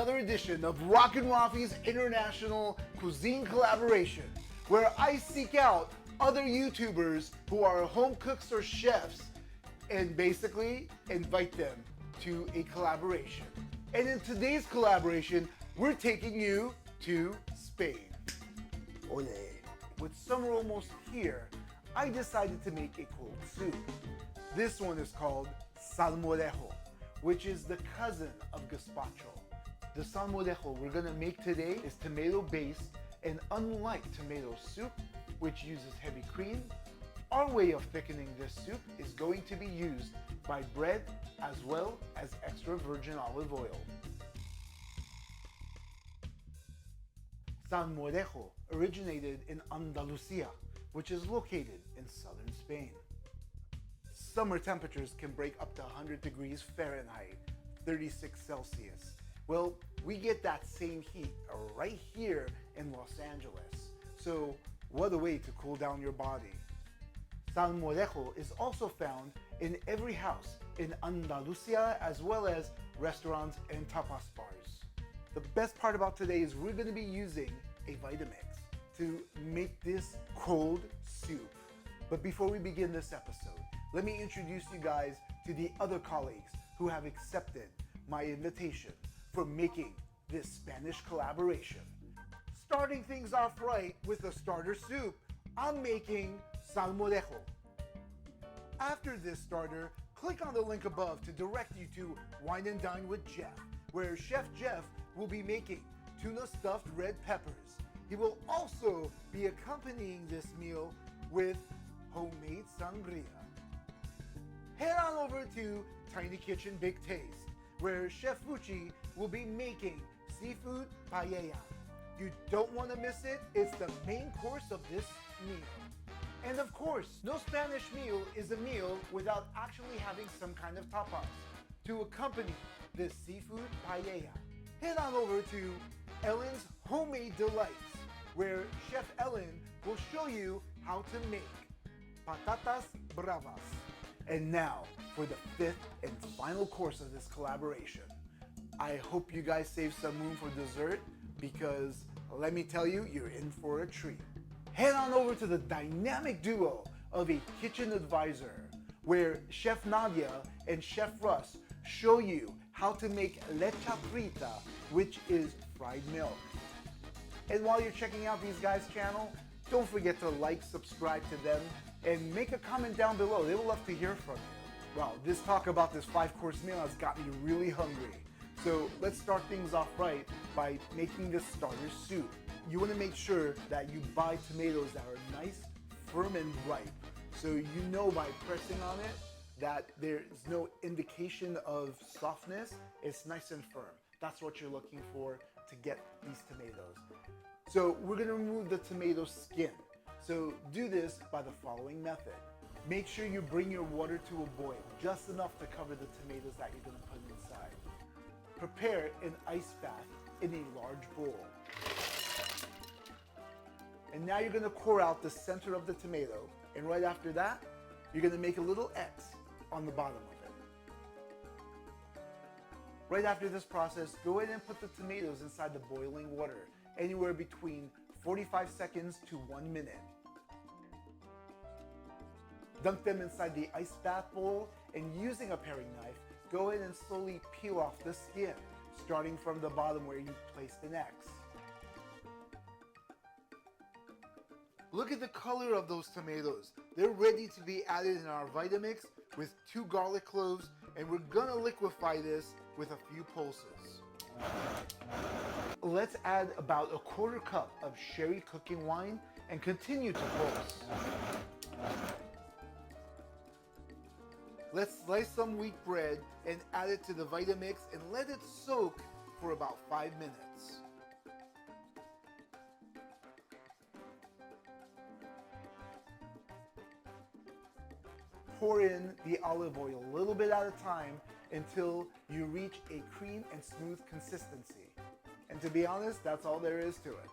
another edition of RockinRaffi's International Cuisine Collaboration, where I seek out other YouTubers who are home cooks or chefs and basically invite them to a collaboration. And in today's collaboration, we're taking you to Spain. Ole. With summer almost here, I decided to make a cold soup. This one is called Salmorejo, which is the cousin of gazpacho. The salmorejo we're gonna make today is tomato-based, and unlike tomato soup, which uses heavy cream, our way of thickening this soup is going to be used by bread as well as extra virgin olive oil. Salmorejo originated in Andalusia, which is located in southern Spain. Summer temperatures can break up to 100 degrees Fahrenheit, 36 Celsius. Well, we get that same heat right here in Los Angeles. So what a way to cool down your body. Salmorejo is also found in every house in Andalusia, as well as restaurants and tapas bars. The best part about today is we're going to be using a Vitamix to make this cold soup. But before we begin this episode, let me introduce you guys to the other colleagues who have accepted my invitation for making this Spanish collaboration. Starting things off right with a starter soup, I'm making salmorejo. After this starter, click on the link above to direct you to Wine and Dine with Jeff, where Chef Jeff will be making tuna stuffed red peppers. He will also be accompanying this meal with homemade sangria. Head on over to Tiny Kitchen Big Taste, where Chef Fucci will be making seafood paella. You don't want to miss it. It's the main course of this meal. And of course, no Spanish meal is a meal without actually having some kind of tapas to accompany this seafood paella. Head on over to Ellen's Homemade Delights, where Chef Ellen will show you how to make patatas bravas. And now for the fifth and final course of this collaboration. I hope you guys save some room for dessert, because let me tell you, you're in for a treat. Head on over to the dynamic duo of a kitchen advisor, where Chef Nadia and Chef Russ show you how to make leche frita, which is fried milk. And while you're checking out these guys' channel, don't forget to like, subscribe to them, and make a comment down below. They would love to hear from you. Well, this talk about this 5-course meal has got me really hungry. So let's start things off right by making this starter soup. You want to make sure that you buy tomatoes that are nice, firm, and ripe. So you know by pressing on it that there's no indication of softness. It's nice and firm. That's what you're looking for to get these tomatoes. So we're going to remove the tomato skin. So do this by the following method. Make sure you bring your water to a boil, just enough to cover the tomatoes that you're going to put inside. Prepare an ice bath in a large bowl. And now you're going to pour out the center of the tomato, and right after that, you're going to make a little X on the bottom of it. Right after this process, go ahead and put the tomatoes inside the boiling water, anywhere between 45 seconds to 1 minute. Dunk them inside the ice bath bowl, and using a paring knife, go ahead and slowly peel off the skin, starting from the bottom where you placed an X. Look at the color of those tomatoes. They're ready to be added in our Vitamix with 2 garlic cloves, and we're gonna liquefy this with a few pulses. Let's add about a 1/4 cup of sherry cooking wine and continue to pulse. Let's slice some wheat bread and add it to the Vitamix and let it soak for about 5 minutes. Pour in the olive oil a little bit at a time until you reach a cream and smooth consistency. And to be honest, that's all there is to it.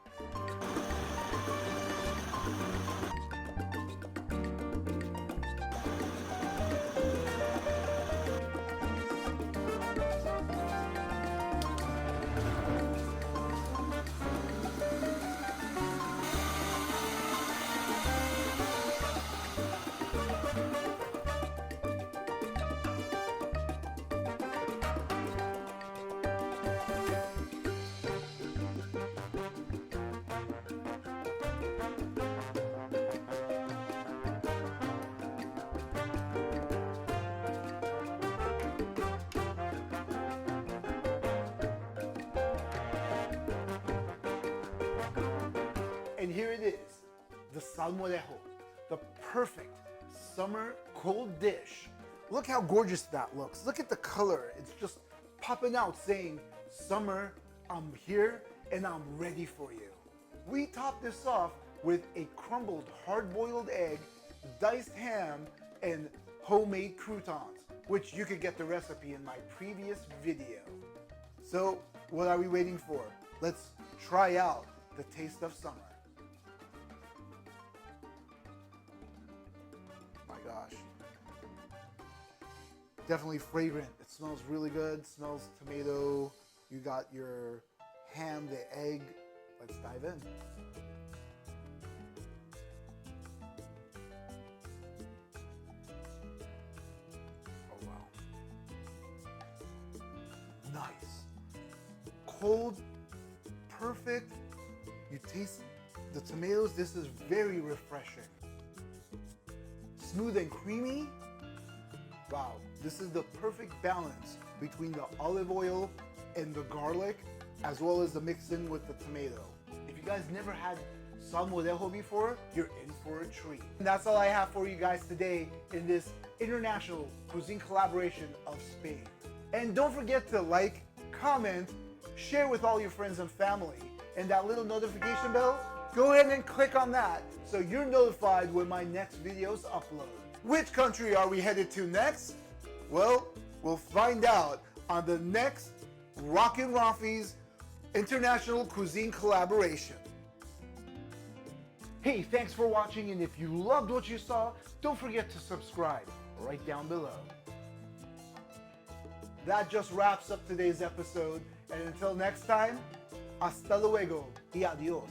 here it is, the Salmorejo, the perfect summer cold dish. Look how gorgeous that looks. Look at the color. It's just popping out saying, summer, I'm here and I'm ready for you. We top this off with a crumbled hard-boiled egg, diced ham, and homemade croutons, which you could get the recipe in my previous video. So what are we waiting for? Let's try out the taste of summer. My gosh. Definitely fragrant. It smells really good. It smells tomato. You got your ham, the egg. Let's dive in. Oh wow. Nice. Cold, perfect. You taste the tomatoes. This is very refreshing. Smooth and creamy. Wow, this is the perfect balance between the olive oil and the garlic, as well as the mix in with the tomato. If you guys never had Salmorejo before, you're in for a treat. And that's all I have for you guys today in this international cuisine collaboration of Spain. And don't forget to like, comment, share with all your friends and family, and that little notification bell, go ahead and click on that so you're notified when my next videos upload. Which country are we headed to next? Well, we'll find out on the next RockinRaffi's International Cuisine Collaboration. Hey, thanks for watching, and if you loved what you saw, don't forget to subscribe right down below. That just wraps up today's episode, and until next time, hasta luego y adios.